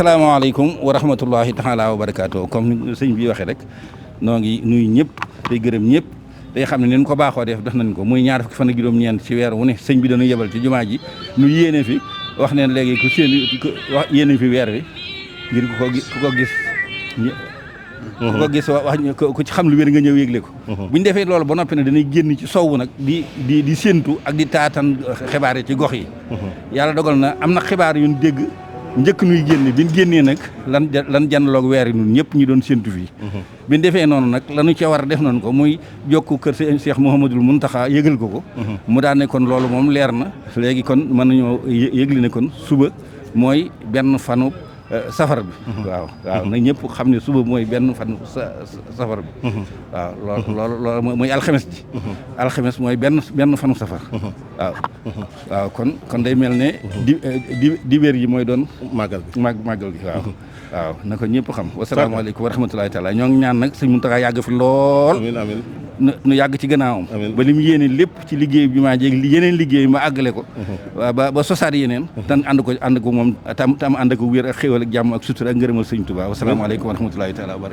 salaamaaleykum wa rahmatullahi taala wa barakaatu comme ni sëñ bi waxee rek noo ngi nuyu ñëpp tey gërëm ñëpp day xam ne leen ko baaxoo def nañ ko muy ñaar fukki fan ak juróom-ñeent ci weer wu ne sëñ bi dañu yebal ci jumaa ji nu yéene fi wax neen léegi ku seen wax yéene fi weer wi ngir ku ko gis ku ko gis wax ku ci xam lu wér nga ñëw yégle ko bu ñu defee loolu ba noppi ne danay génn ci sowwu nag di séentu ak di taatan xibaar yi ci gox yi yàlla dogal na am na xibaar yu ñu dégg njëkk nuy génne bi ñu génnee nag lan janloog weer yi ñun ñëpp ñu doon séntu fii bi ñu defee noonu nag lanu ca war a def nañ ko muy jokku kër sëñ Cheikh Mouhamadoul Mountakha yëgal ko mu daan ne kon loolu moom leer na léegi kon mën nañoo yëgli ne kon suba mooy benn fanu safar bi waaw nag ñëpp xam ne suba mooy benn fan safar bi waaw loolu mooy alxames ji alxames mooy benn fanu safar waaw kon day mel ne dibéer ji mooy doon màggal gi waaw na ko ñëpp xam wasalaamaaleykum wa rahmatulahi taala ñoo ngi ñaan nag sëñ Muntaxa yàgg fi lool amiin nu yàgg ci gannaawam ba li mu yéene lépp ci liggéey bi maa jéeg yeneen liggéey ma àggale ko waaw ba sosaat yeneen tan ànd ko moom tam ànd ko wér ak xéwal ak jàmm ak sutura ak ngërëmal sëñ Tuubaa wasalaamaaleykum wa rahmatulahi taala wa barakatu